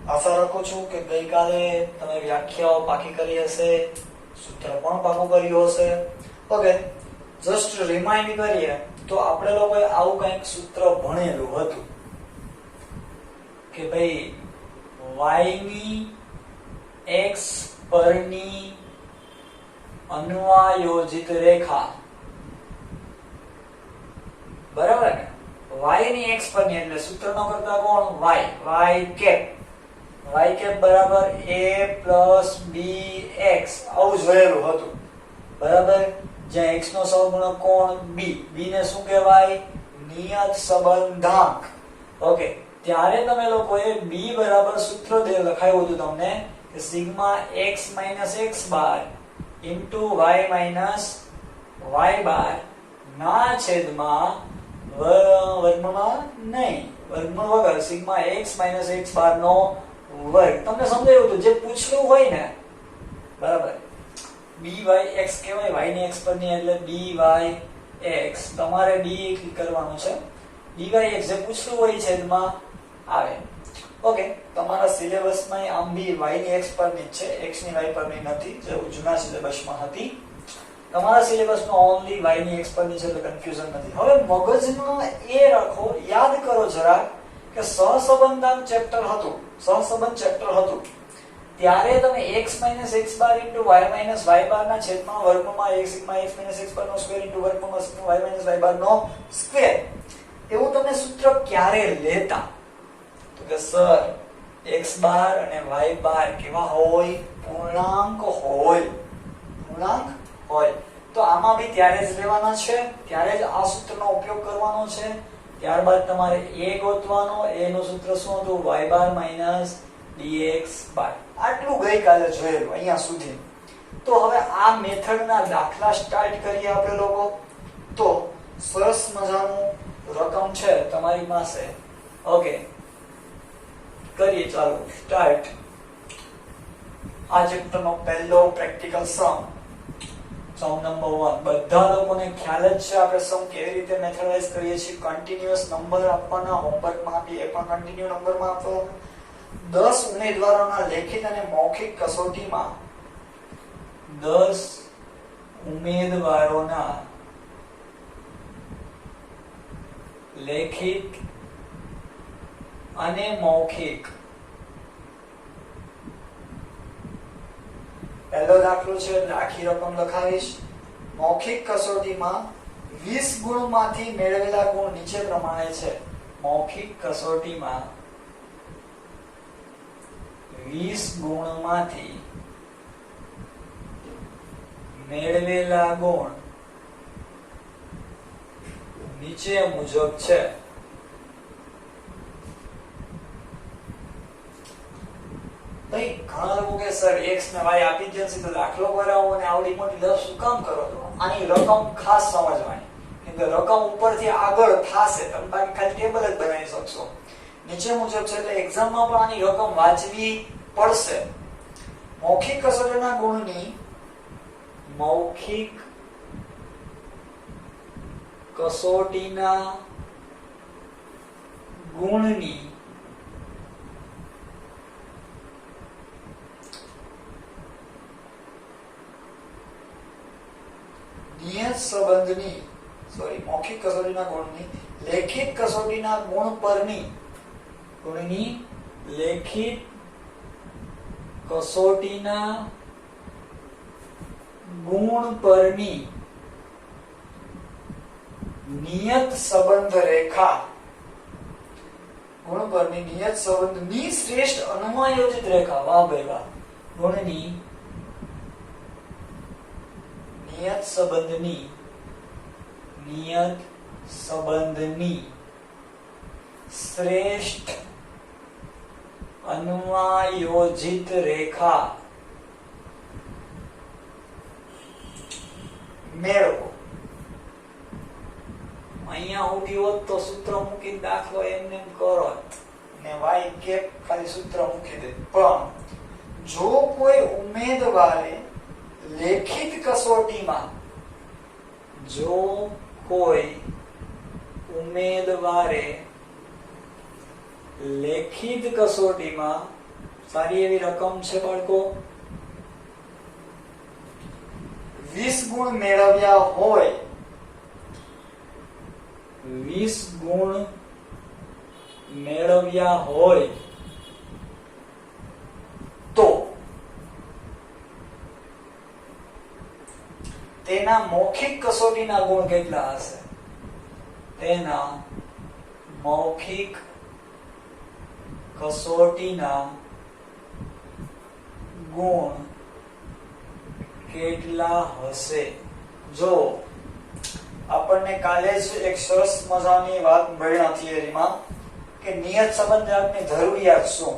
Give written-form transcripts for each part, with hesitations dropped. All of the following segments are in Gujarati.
આશા રાખું છું કે ગઈકાલે તમે વ્યાખ્યાઓ પાકી કરી હશે, સૂત્ર પણ પાકું કર્યું હશે. ઓકે, જસ્ટ રિમાઇન્ડ કરીએ તો આપણે લોકોએ આવું કંઈક સૂત્ર ભણેલું હતું કે ભાઈ y ની x પરની અન્વયોજિત રેખા, બરાબર ને? y ની x પરની એટલે સૂત્રનો કરતા કોણ? y કેપ બરાબર a plus bx આવું જોયેલું હતું, બરાબર? જ્યાં x નો સહગુણક કોણ? b ને શું કહેવાય? નિયત સંબંધાંક. ઓકે, ત્યારે તમે લોકોએ b બરાબર સૂત્ર લખાયું હતું તમને કે sigma x x bar into y y bar ના છેદમાં વર્ગમાં નહીં, વર્ગમૂળ વગર સિગ્મા x x બાર નો વર્ગ. તમને સમજાયું હતું જે પૂછવું હોય ને, બરાબર? byx કહેવાય, y ની x પરની એટલે byx. તમારે b કરવાનું છે, byx જે પૂછવું હોય છેદમાં આવે. ઓકે, તમારા સિલેબસમાં આમ બી y ની x પરની છે, x ની y પરની નથી, જે જૂના સિલેબસમાં હતી. તમારા સિલેબસમાં ઓન્લી y ની x પરની છે એટલે કન્ફ્યુઝન નથી. હવે મગજમાં એ રાખો, યાદ કરો જરા કે સહસંબંધાંક ચેપ્ટર હતું, ત્યારે તમે x x bar into y y bar ના છેદમાં વર્ગમાં a sigma x x bar નો સ્ક્વેર ઇન્ટુ વર્ગમાં સિગ્મા y y બાર નો સ્ક્વેર, એવું તમે સૂત્ર ક્યારે લેતા? તો કે સર x બાર અને y બાર કેવા હોય? પૂર્ણાંક હોય. તો આમાં બી ત્યારે જ લેવાના છે, ત્યારે જ આ સૂત્રનો ઉપયોગ કરવાનો છે. ત્યારબાદ તમારે a ગોતવાનો, a નું સૂત્ર શું હતું? y બાર માઈનસ dx બાર. આટલું ગઈકાલે જોયેલું અહીંયા સુધી. તો હવે આ મેથડના દાખલા સ્ટાર્ટ કરીએ આપણે લોકો. તો સરસ મજાનું રકમ છે તમારી પાસે. ઓકે, કરીએ, ચાલો સ્ટાર્ટ. આ ચેપ્ટરનો પહેલો પ્રેક્ટિકલ સમ નંબર 1. બધા લોકોને ખ્યાલ જ છે આપણે સમ કેવી રીતે મેથડાઇઝ કરીએ છીએ. કન્ટિન્યુઅસ નંબર આપવાના, હોમવર્કમાં આપીએ એ પણ કન્ટિન્યુ નંબરમાં આપવાના. 10 ઉમેદવારોના લેખિત અને મૌખિક કસોટીમાં 10 ઉમેદવારોના લેખિત અને મૌખિક. પહેલો દાખલો છે એટલે આખી રકમ લખાવીશ. મૌખિક કસોટીમાં 20 ગુણમાંથી મેળવેલા ગુણ નીચે પ્રમાણે છે. મૌખિક કસોટીમાં 20 ગુણમાંથી મેળવેલા ગુણ નીચે મુજબ છે. ભાઈ ઘણા લોકો કે સર x ને y આપી જ છે તો દાખલો કરાવો અને આવડી મોટી લસ શું કામ કરો છો? આની રકમ ખાસ સમજવાની, કેમ કે રકમ ઉપરથી આગળ થાશે, તમે બાકી ખાલી ટેબલ જ બનાવી શકશો. નીચે મુજબ છે એટલે એક્ઝામમાં પણ આની રકમ વાંચવી પડશે. મૌખિક કસોટીના ગુણની નિયત સંબંધની મૌખિક કસોટીના ગુણની લેખિત કસોટીના ગુણ પરની લેખિત કસોટીના ગુણ પરની નિયત સંબંધ રેખા, ગુણ પરની નિયત સંબંધની શ્રેષ્ઠ અનુમાયોજિત રેખા. વાહ ભાઈ વાહ. ગુણની નિયત સંબંધની શ્રેષ્ઠ અન્વયોજિત રેખા મેળવો. અહીંયા સુધી હોત તો સૂત્ર મૂકી દાખલો એમને કરો ને y કેપ ખાલી સૂત્ર મૂકી દે. પણ જો કોઈ ઉમેદવારે લેખિત કસોટીમાં લેખિત કસોટીમાં સારી એવી રકમ છે બાળકો. 20 ગુણ મેળવ્યા હોય, 20 ગુણ મેળવ્યા હોય તો તેના મૌખિક કસોટીના ગુણ કેટલા હશે? તેના મૌખિક કસોટીના ગુણ કેટલા હશે? જો આપણને કાલે જ એક સરસ મજાની વાત ભણ્યા થિયરીમાં કે નિયત સંબંધની જરૂરિયાત શું,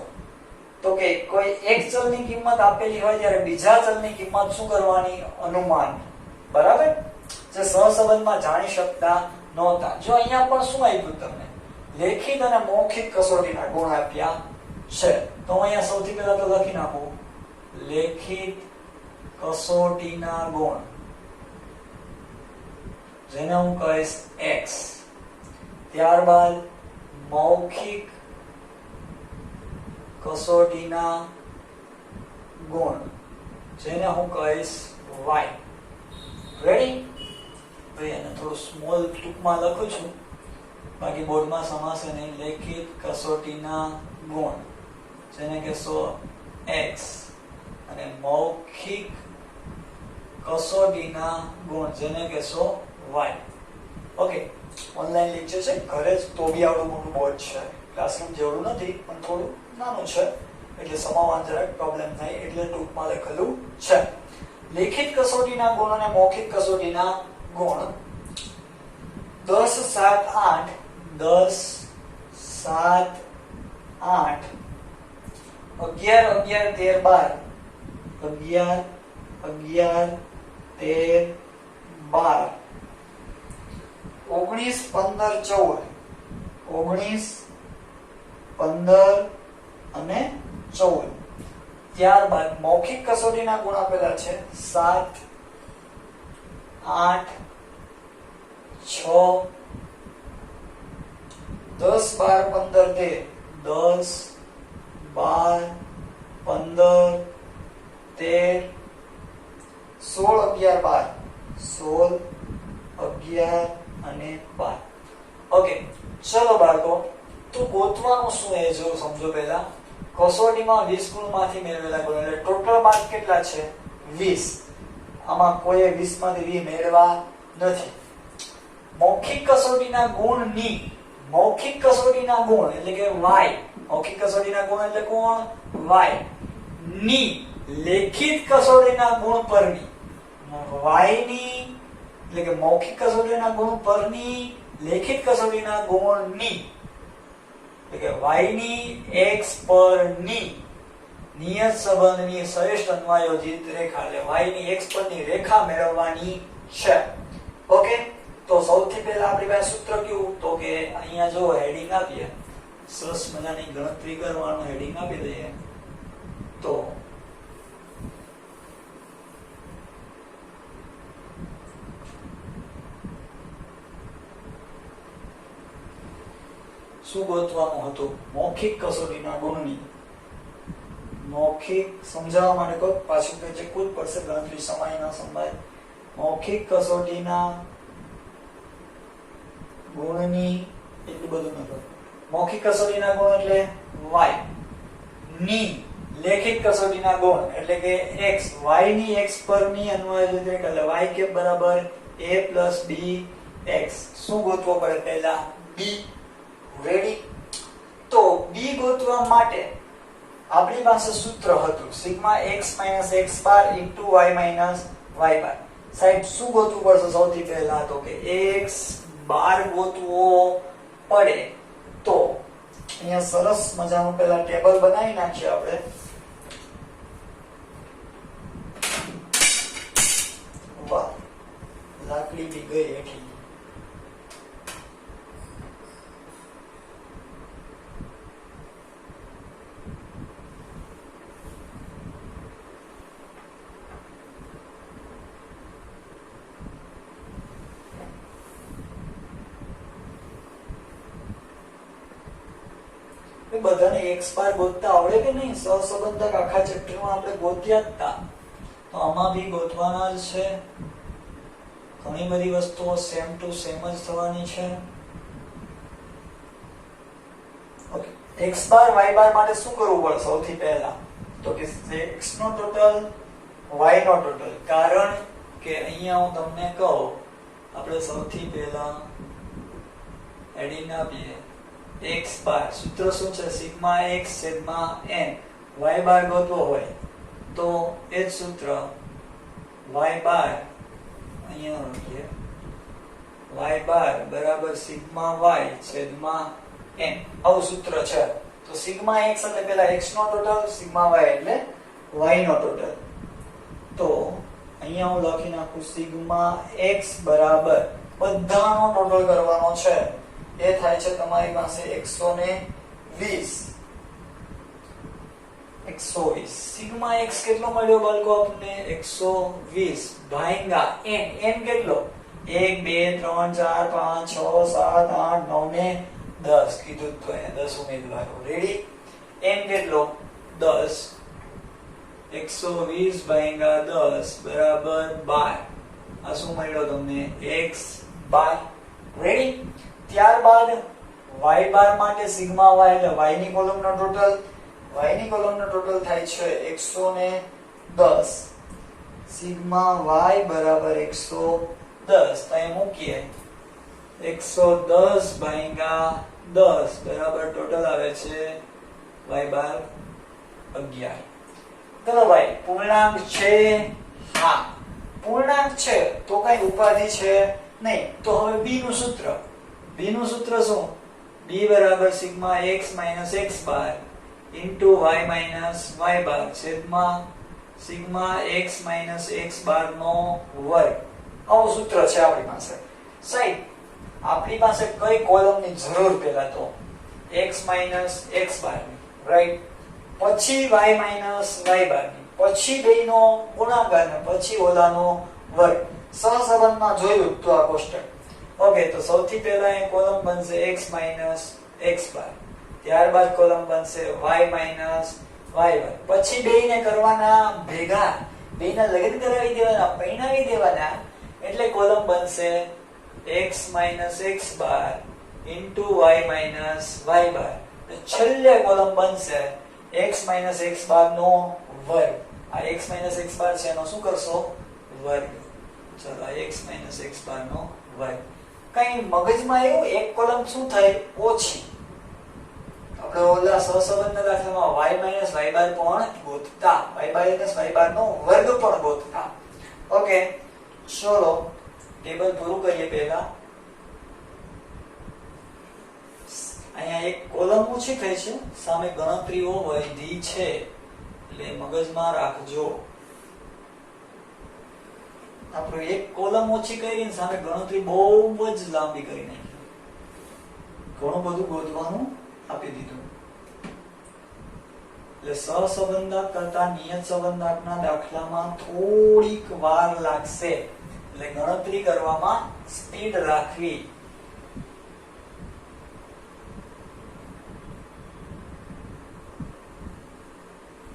તો કે કોઈ એક ચલની કિંમત આપેલી હોય ત્યારે બીજા ચલની કિંમત શું કરવાની? અનુમાન. બરાબર? જે સહસંબંધમાં જાણી શકતા નહોતા. જો અહીંયા પણ શું આપ્યું તમને? લેખિત અને મૌખિક કસોટીના ગુણ આપ્યા છે. તો અહીંયા સૌથી પહેલા તો લખી નાખું લેખિત કસોટીના ગુણ, જેને હું કહીશ x. ત્યારબાદ મૌખિક કસોટીના ગુણ, જેને હું કહીશ y. રેડી? ભાઈ એને થોડું સ્મોલ ટૂંકમાં લખું છું, બાકી બોર્ડમાં સમાશે નહીં. લેખિત કસોટીના ગુણ, જેને કહેશો x, અને મૌખિક કસોટીના ગુણ, જેને કહેશો y. ઓકે, ઓનલાઈન લેક્ચર છે, ઘરે જ તો બી આવડું મોટું બોર્ડ છે, ક્લાસરૂમ જેવડું નથી પણ થોડું નાનું છે, એટલે સમાવવામાં જરાક પ્રોબ્લેમ થાય એટલે ટૂંકમાં લખેલું છે. લેખિત કસોટીના ગુણ અને મૌખિક કસોટીના ગુણ 10 7 8 10 7 8 11 11 13 12 11 11 13 12 19 15 અને 14. ત્યારબાદ મૌખિક કસોટીના ગુણ આપેલા છે 7 8 6 10 12 15 13 10 12 15 13 16 11 12 16 11 અને 12. ઓકે, ચલો બાળકો, તો ગોતવાનું શું એ જો સમજો. પહેલા કસોટીમાં 20 ગુણમાંથી મેળવેલા ગુણ, એટલે ટોટલ માર્ક કેટલા છે? 20. આમાં કોઈ 20 માંથી 20 મેળવા નથી. મૌખિક કસોટીના ગુણની, મૌખિક કસોટીના ગુણ એટલે કે y, મૌખિક કસોટીના ગુણ એટલે કોણ? y. ની લેખિત કસોટીના ગુણ પરની, y ની એટલે કે મૌખિક કસોટીના ગુણ પરની લેખિત કસોટીના ગુણની એટલે કે y ની x પરની નિયત સંબંધની શ્રેષ્ઠ અન્વયોજિત રેખા, એટલે y ની x પરની રેખા મેળવવાની છે. ઓકે, તો સૌથી પહેલા આપણી પાસે સૂત્ર કયું? તો કે અહીંયા જો હેડિંગ આપીએ, સરસ મજાની ગણતરી કરવાનું હેડિંગ આપી દઈએ તો શું ગોતવાનું હતું? મૌખિક કસોટીના ગુણની, મૌખિક સમજાવવા માટે કોઈ પાછું કે જે કુલ પડશે ગણતરી સમય ના સંભાય. મૌખિક કસોટીના ગુણની એટલું બધું નથી. મૌખિક કસોટીના ગુણ એટલે y ની લેખિત કસોટીના ગુણ એટલે કે x, y ની x પરની અન્વયોજિત રેખા એટલે y કે બરાબર a + bx. શું ગોતવો પડે? પહેલા b. રેડી? તો b ગોતવા માટે આપણી પાસે સૂત્ર હતું σx - x બાર * y - y બાર. સાહેબ શું ગોતવું પડશે સૌથી પહેલા? તો કે x બાર ગોતવો પડે. તો અહીંયા સરસ મજાનું પહેલા ટેબલ બનાવી નાખીએ આપણે. વાહ, લાકડી બી ગઈ હેઠી. બધાને x બાર ગોતતા આવડે કે નહીં? સહસંબંધક આખા ચેપ્ટરમાં આપણે ગોત્યા જ હતા, તો આમાં બી ગોતવાના જ છે. ઘણી બધી વસ્તુઓ સેમ ટુ સેમ જ થવાની છે. ઓકે, x બાર y બાર માટે શું કરવું પડે સૌથી પહેલા? તો કે x નો ટોટલ y નો ટોટલ. કારણ કે અહીંયા હું તમને કહું, આપણે સૌથી પહેલા એડિંગ આપીએ. x બાર સૂત્ર શું છે? સિગ્મા x છેદમાં n. y બાર ગોતવો હોય તો એ જ સૂત્ર y બાર અહીંયા લખીએ, y બાર બરાબર સિગ્મા y છેદમાં n. આવું સૂત્ર છે. તો સિગ્મા x એટલે પહેલા x નો ટોટલ, સિગ્મા y એટલે y નો ટોટલ. તો અહીંયા હું લખી નાખું સિગ્મા x બરાબર બધાનો ટોટલ કરવાનો છે. એ થાય છે તમારી પાસે 120. સિગ્મા x કેટલો મળ્યો બાળકો આપણને? 120 ભાગ્યા n. n કેટલો? 1 2 3 4 5 6 7 8 9 ને 10 કીધું તો અહીંયા 10 ઉમેદવારો. રેડી? n કેટલો? 10. 120 ભાગ્યા 10 બરાબર 12. આ શું મળ્યો તમને? x બાર. રેડી? ત્યારબાદ y બાર માટે સિગ્મા y એટલે y ની કોલમનો ટોટલ. y ની કોલમનો ટોટલ થાય છે 110. સિગ્મા y બરાબર 110. તો અહીં મૂકીએ 110 ભાગ્યા 10 બરાબર ટોટલ આવે છે y બાર 11. ચલો ભાઈ, પૂર્ણાંક છે? હા, પૂર્ણાંક છે તો કઈ ઉપાધિ છે નહીં. તો હવે b નું સૂત્ર. b નું સૂત્ર શું? b બરાબર sigma x minus x bar into y minus y બાર છેદમાં sigma x minus x bar નો વર્ગ. આવું સૂત્ર છે આપણી પાસે. સાહેબ, આપણી પાસે કઈ કોલમની જરૂર? પહેલા તો x માઈનસ x બાર ની, રાઈટ? પછી y માઈનસ y બાર ની, પછી બેયનો ગુણાકાર ને પછી ઓલાનો વર્ગ. સહસંબંધમાં જોયું તો આ કોષ્ટક. ઓકે, તો સૌથી પહેલા એ કોલમ બનશે x માઈનસ x બાર. ત્યારબાદ કોલમ બનશે y માઈનસ y બાર. પછી બેયને કરવાના ભેગા, બેયના લગ્ન કરાવી દેવાના, પરણાવી દેવાના. એટલે કોલમ બનશે x minus x bar into y minus y બાર. છેલ્લે કોલમ બનશે x માઈનસ x બાર નો વર્ગ. આ x માઈનસ x બાર છે એનો શું કરશો? વર્ગ. ચલો, x માઈનસ x બાર નો વર્ગ. કઈ મગજમાં એવું એક કોલમ શું થાય? ઓછી. આપણે ઓલા સહસંબંધના દાખલામાં y માઈનસ y બાર પણ ગોતતા, y માઈનસ y બાર નો વર્ગ પણ ગોતતા. ઓકે, ચલો ટેબલ પૂરું કરીએ. પહેલા અહીંયા એક કોલમ ઓછી થઈ છે, સામે ગણતરીઓ વધી છે, એટલે મગજમાં રાખજો. આપણે એક કોલમ ઓછી કરીને સામે ગણતરી બહુ જ લાંબી કરી નાખી. ઘણું બધું ગોતવાનું આપી દીધું. એટલે સહસંબંધક કરતા નિયત સંબંધકના દાખલામાં થોડીક વાર લાગશે, એટલે ગણતરી કરવામાં સ્પીડ રાખવી.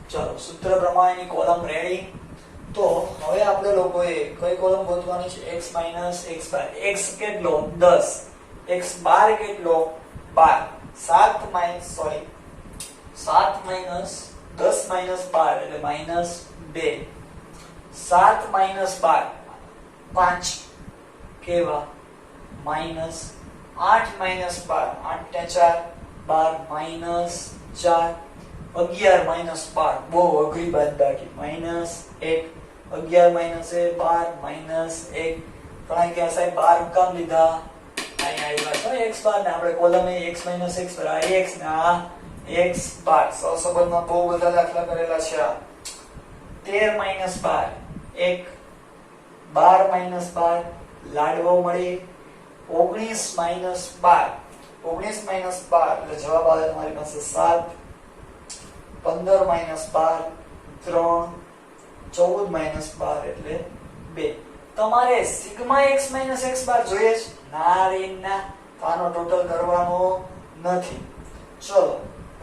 ચલો, સૂત્ર પ્રમાણેની કોલમ રેડી. તો હવે આપણે લોકોએ કઈ કોલમ ગોતવાની છે? x માઈનસ x બાર. x કેટલો? 10. x બાર કેટલો? 12. 7 માઈનસ 10 માઈનસ 12 એટલે માઈનસ 2. 7 માઈનસ 12 5 કેવા? માઈનસ 8 માઈનસ 12 8 ને 4 12 માઈનસ 4. 11 માઈનસ 12 બહુ અઘરી બાદબાકી. માઈનસ 1. 11 minus 12 minus 1. કારણ કે આ સાહેબ 12 કામ લીધા? અહીંયા આવ્યા છે x બાર ને આપણે કોલમ એ x માઈનસ x બાર, આ x ને આ x બાર. સહસંબંધમાં બહુ બધા દાખલા કરેલા છે. આ 13 માઈનસ 12 1. 12 માઈનસ 12 લાડવો મળી. 19 માઈનસ 12 19 માઈનસ 12 એટલે જવાબ આવે તમારી પાસે 7. 15 માઈનસ 12 3. 14 માઈનસ 12 એટલે 2. તમારે સિગ્મા x માઈનસ x બાર જોઈએ છે? ના રે ના, આનો ટોટલ કરવાનો નથી. ચલો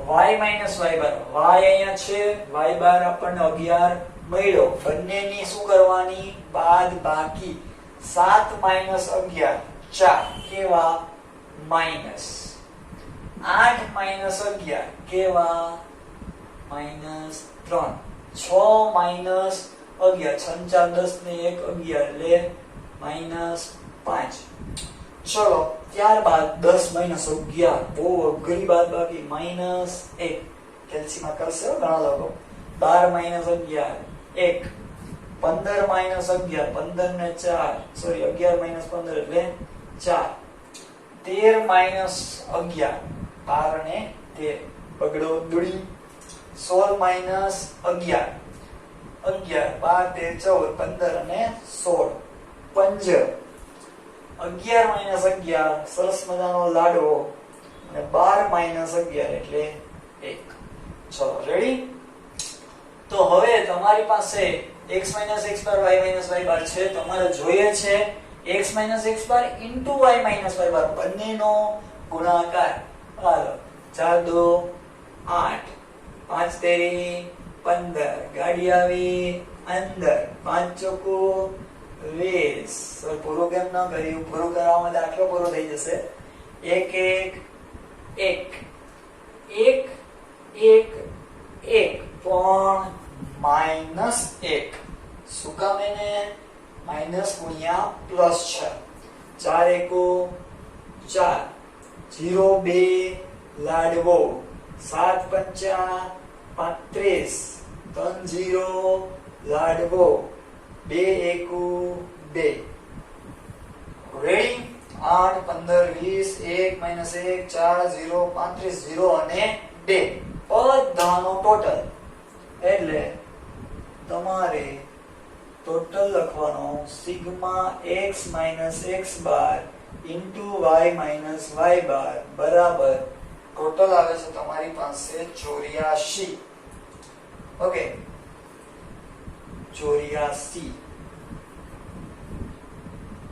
y માઇનસ y બાર, y અહીંયા છે, y બાર આપણને 11 મળ્યો. બંનેની શું કરવાની? બાદ બાકી. 7 માઇનસ 11 4 કેવા? માઇનસ. 8 માઇનસ 11 કેવા? માઇનસ 3. 6 માઇનસ 11 6 4 10 ને 1 11 એટલે માઇનસ 5. ચલો ત્યારબાદ 10 માઇનસ 11 બહુ અઘરી બાદ બાકી માઇનસ 1. કેલ્સીમાં કરશે ઘણા લોકો. 12 માઇનસ 11 1. 15 માઇનસ 11 15 ને 4 સોરી 11 માઇનસ 15 એટલે 4. 13 માઇનસ 11 12 ને 13 બગડો દુડી. 16 માઇનસ 11 11 12 13 14 15 અને 16 15. 11 માઇનસ 11 સરસ મજાનો લાડવો અને 12 માઇનસ 11 એટલે 1. ચલો રેડી. તો હવે તમારી પાસે x માઇનસ x બાર y માઇનસ y બાર છે. તમારે જોઈએ છે x minus x bar into y minus y બાર બંનેનો ગુણાકાર. હાલો 4 2 8 5 તેરી 15 ગાડી આવી અંદર 5 ચોકુ 20. સર પૂરો કેમ ન કર્યું? પૂરો કરવામાં દાખલો પૂરો થઈ જશે. 1 1 1 1 1 પણ માઇનસ 1. શું કામ? એને માઇનસ ગુણ્યા પ્લસ છે. 4 1 4 0 2 લાડવો 7 5 35 3 0 લાડવો 2 1 2. રેડી. 8 15 20 1 માઇનસ 1 4 0 35 0 અને 2 બધાનો ટોટલ. એટલે તમારે ટોટલ લખવાનો sigma x minus x bar into y minus y બાર બરાબર ટોટલ આવે છે તમારી પાસે 84. ઓકે 84.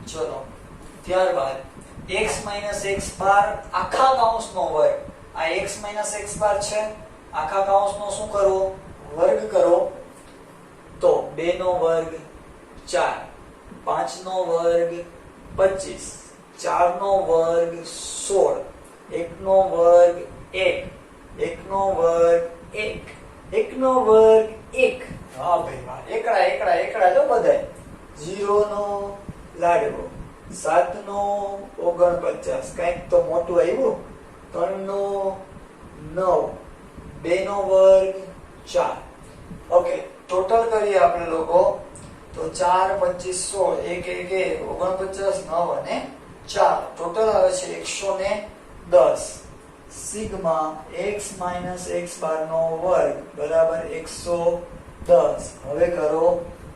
ચલો ત્યારબાદ x માઇનસ x બાર આખા કૌંસનો વર્ગ. આ x માઇનસ x બાર છે, આખા કૌંસનો શું કરો? વર્ગ કરો. તો 2 નો વર્ગ 4 5 નો વર્ગ 25 4 નો વર્ગ 16 1 નો વર્ગ 1 1 નો વર્ગ 1 1 નો વર્ગ 1. હા ભાઈ વાહ. એકડા એકડા એકડા જો બધાય. 0 નો લાડવો 7 નો 49 કઈક તો મોટું આવ્યું. 3 નો 9 2 નો વર્ગ 4. ઓકે ટોટલ કરીએ આપણે લોકો તો 4 25 16 1 1 49 9 અને 4 ટોટલ આવે છે 110. Sigma x minus x bar નો વર્ગ બરાબર 110. હવે કરો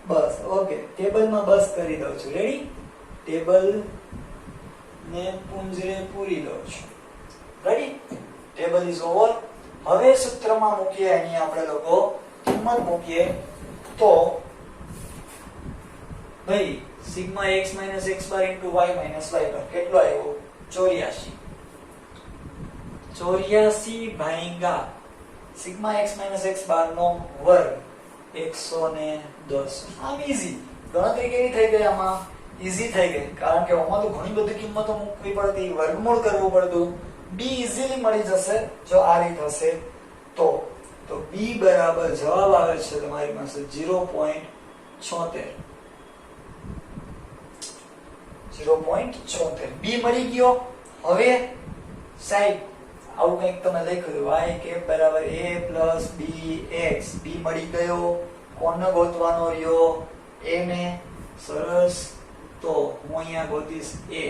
બસ. ઓકે ટેબલમાં બસ કરી દઉં છું. રેડી. ટેબલ ને પૂંજરે પૂરી દઉં છું. રેડી. Table is over. હવે સૂત્રમાં મૂકીએ. અહીં આપણે લોકો કિંમત મૂકીએ તો ભાઈ sigma x minus x bar into y minus y બાર કેટલો આવ્યો? 84. 84 ભાગ્યા sigma x minus x bar નો વર્ગ 110. આમ ઈઝી. ગણતરી કેવી થઈ ગઈ? આમાં ઈઝી થઈ ગઈ કારણ કે આમાં તો ઘણી બધી કિંમતો મૂકવી પડતી, વર્ગમૂળ કરવું પડતું. b ઈઝીલી મળી જશે જો આ રીત હશે તો b બરાબર જવાબ આવે છે તમારી પાસે 0.76. 0.76 b મળી ગયો. હવે સાહેબ આવું કંઈક તમે લખ્યું y કેપ બરાબર a plus bx. b મળી ગયો. કોને ગોતવાનો રહ્યો? a ને. સરસ. તો હું અહીંયા ગોતીશ a.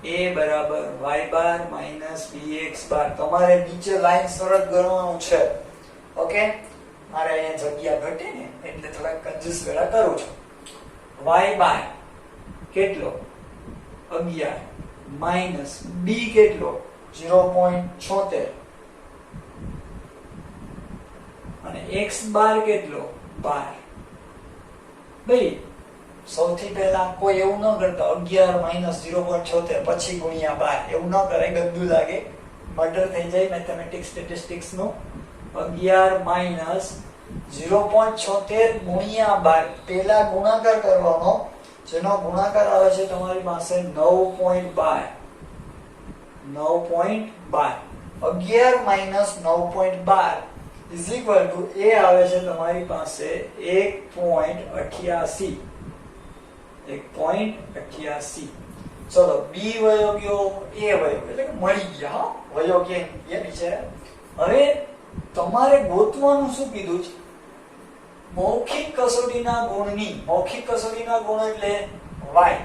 a બરાબર y બાર માઇનસ bx બાર. તમારે નીચે લાઈન શરત ગણવાનું છે. ઓકે મારે અહીંયા જગ્યા ઘટે ને એટલે થોડા કંજૂસ વેળા કરું છું. y બાર કેટલો? 11 માઇનસ b કેટલો? 0.76 અને x બાર કેટલો? 12. ભાઈ સૌથી પહેલા કોઈ એવું ન કરતા 11 માઇનસ 0.76 પછી ગુણ્યા 12 એવું ન કરે, ગંદુ લાગે. મર્ડર થઈ જાય મેથેમેટિક્સ સ્ટેટિસ્ટિક્સ નું 11 માઇનસ 0.76 ગુણ્યા 12 પેલા ગુણાકાર કરવાનો જેનો ગુણાકાર આવે છે તમારી પાસે 9.12 11 માઇનસ 9.12 ઇઝ ઇક્વલ ટુ એ આવે છે તમારી પાસે 1.88 1.88 ચલો બી વયો ગયો એ વયો એટલે કે મળી ગયા વયો કે એ નીચે હવે તમારે ગોતવાનું શું કીધું છે મૌખિક કસોટીના ગુણની મૌખિક કસોટીના ગુણ એટલે y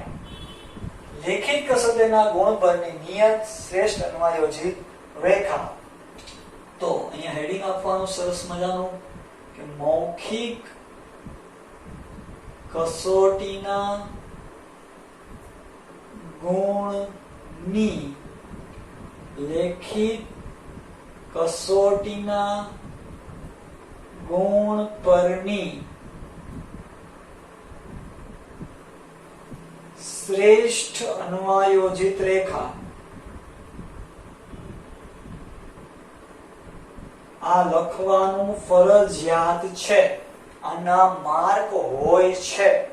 લેખિત કસોટીના ગુણ પરની નિયત શ્રેષ્ઠ અન્વયોજિત રેખા તો અહીંયા હેડિંગ આપવાનું સરસ મજાનું કે મૌખિક કસોટીના ગુણની લેખિત કસોટીના ગુણ પરની શ્રેષ્ઠ અન્વયોજિત રેખા આ લખવાનું ફરજિયાત છે આના માર્ક હોય છે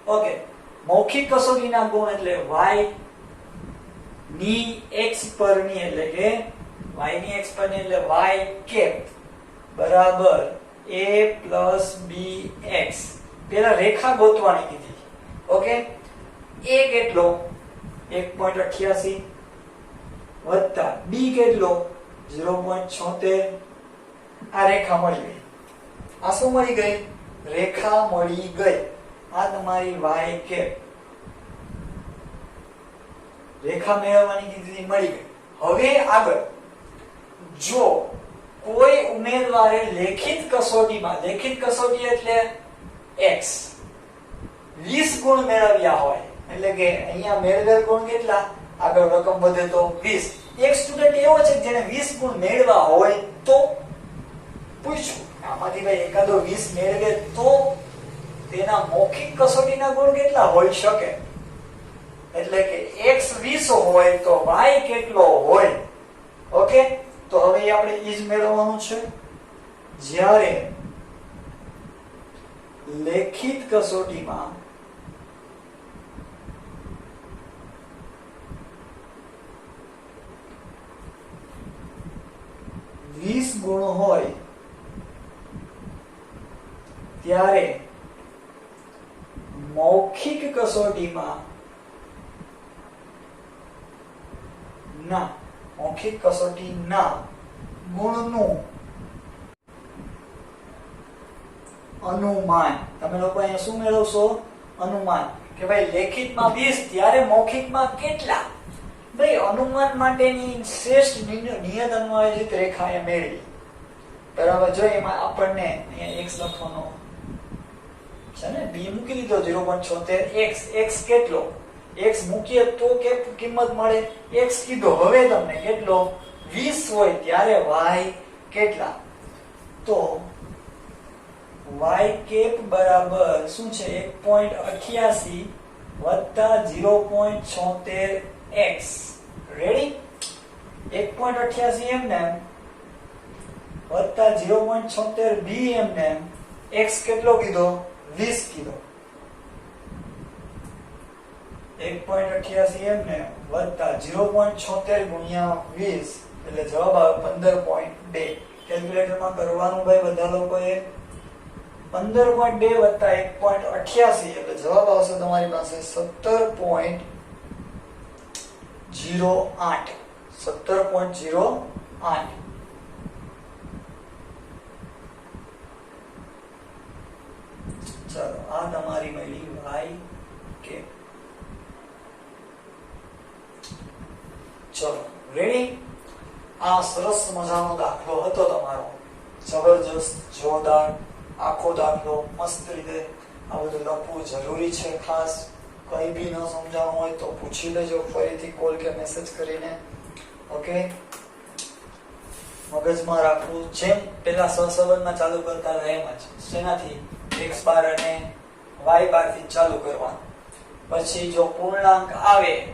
ઓકે મૌખિક કસોટીના ગુણ એટલે y ની x પરની એટલે કે y ની x પરની એટલે y કેપ બરાબર a plus bx પેલા રેખા ગોતવાની કીધી ઓકે a કેટલો 1.88 વત્તા b કેટલો 0.76 આ રેખા મળી ગઈ આ શું મળી ગઈ રેખા મળી ગઈ આ તમારી y કેપ રેખા મેળવવાની કીધી મળી ગઈ હવે આગળ જો કોઈ ઉમેદવારે લેખિત કસોટી એટલે x 20 ગુણ મેળવ્યા હોય એટલે કે અહીંયા મેળવેલ ગુણ કેટલા આગળ રકમ વધે તો 20 એક સ્ટુડન્ટ એવો છે જેને 20 ગુણ મેળવ્યા હોય તો પૂછું આમાંથી ભાઈ એકાદો 20 મેળવે તો તેના મૌખિક કસોટીના ગુણ કેટલા હોઈ શકે એટલે કે x 20 હોય તો y કેટલો હોય ઓકે તો હવે આપણે ઈ જ મેળવવાનું છે જ્યારે લેખિત કસોટીમાં ગુણ હોય ત્યારે મૌખિક કસોટીમાં મૌખિક કસોટીના ગુણનું અનુમાન તમે લોકો અહીંયા શું મેળવશો અનુમાન કે ભાઈ લેખિતમાં 20 ત્યારે મૌખિકમાં કેટલા ભાઈ અનુમાન માટેની શ્રેષ્ઠ નિયત અન્વયોજિત રેખા એ મેળવી બરાબર જો એમાં આપણને અહીંયા x લખવાનો છે ને b મૂકી દીધો 0.76 x કેટલો x મૂકીએ તો કે કિંમત મળે x કીધો હવે તમને કેટલો 20 હોય ત્યારે y કેટલા તો y કેપ બરાબર શું છે 1.88 વત્તા 0.76 x રેડી 1.88 એમને વત્તા 0.76 b એમને x કેટલો કીધો 20 કીધો 1.88 એમને વત્તા 0.76 ગુણ્યા 20 એટલે જવાબ આવે 15.2 કેલ્ક્યુલેટરમાં કરવાનું ભાઈ બધા લોકોએ 15.2 વત્તા 1.88 એટલે જવાબ આવશે તમારી પાસે 17.08 17.08 ચાલો આ તમારી મળી y કે ચલો રેડી આ સરસ મજાનો દાખલો હતો તમારો જબરજસ્ત જોરદાર આખો દાખલો મસ્ત રીતે આ બધું લખવું જરૂરી છે ખાસ કઈ બી ન સમજાવવું હોય તો પૂછી લેજો ફરીથી કોલ કે મેસેજ કરીને ઓકે મગજમાં રાખવું જેમ પેલા સહસંબંધમાં ચાલુ કરતા હતા એમ જ શેનાથી x બાર અને y બાર થી ચાલુ કરવાનું પછી જો પૂર્ણાંક આવે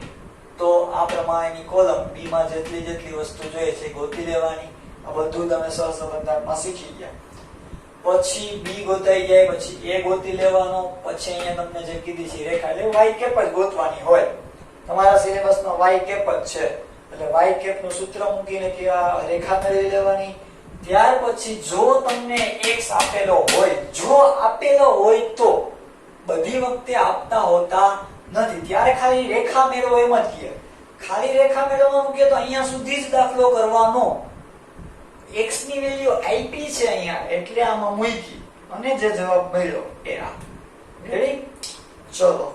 તો આ પ્રમાણેની કોલમ બી માં જેટલી વસ્તુ જોઈએ છે ગોતી લેવાની. આ બધું તમે સહસંબંધારમાં શીખી ગયા. પછી બી ગોતાઈ જાય પછી એ ગોતી લેવાનો. પછી અહીંયા તમને જે કીધી છે રેખા એટલે વાય કેપ જ ગોતવાની હોય. તમારા સિલેબસમાં y કેપ જ છે એટલે y કેપ નું સૂત્ર મૂકીને કે આ રેખા મેળવી લેવાની. ત્યાર પછી જો તમને x આપેલો હોય, જો આપેલો હોય તો બધી વખતે આપતા હોતા નથી, ત્યારે ખાલી રેખા મેળવો એમ જ કહે. ખાલી રેખા મેળવવાનું કે તો અહીંયા સુધી જ દાખલો કરવાનો. x ની વેલ્યુ આપી છે અહીંયા એટલે આમાં મૂકી અને જે જવાબ મળ્યો એ આ. રેડી? ચલો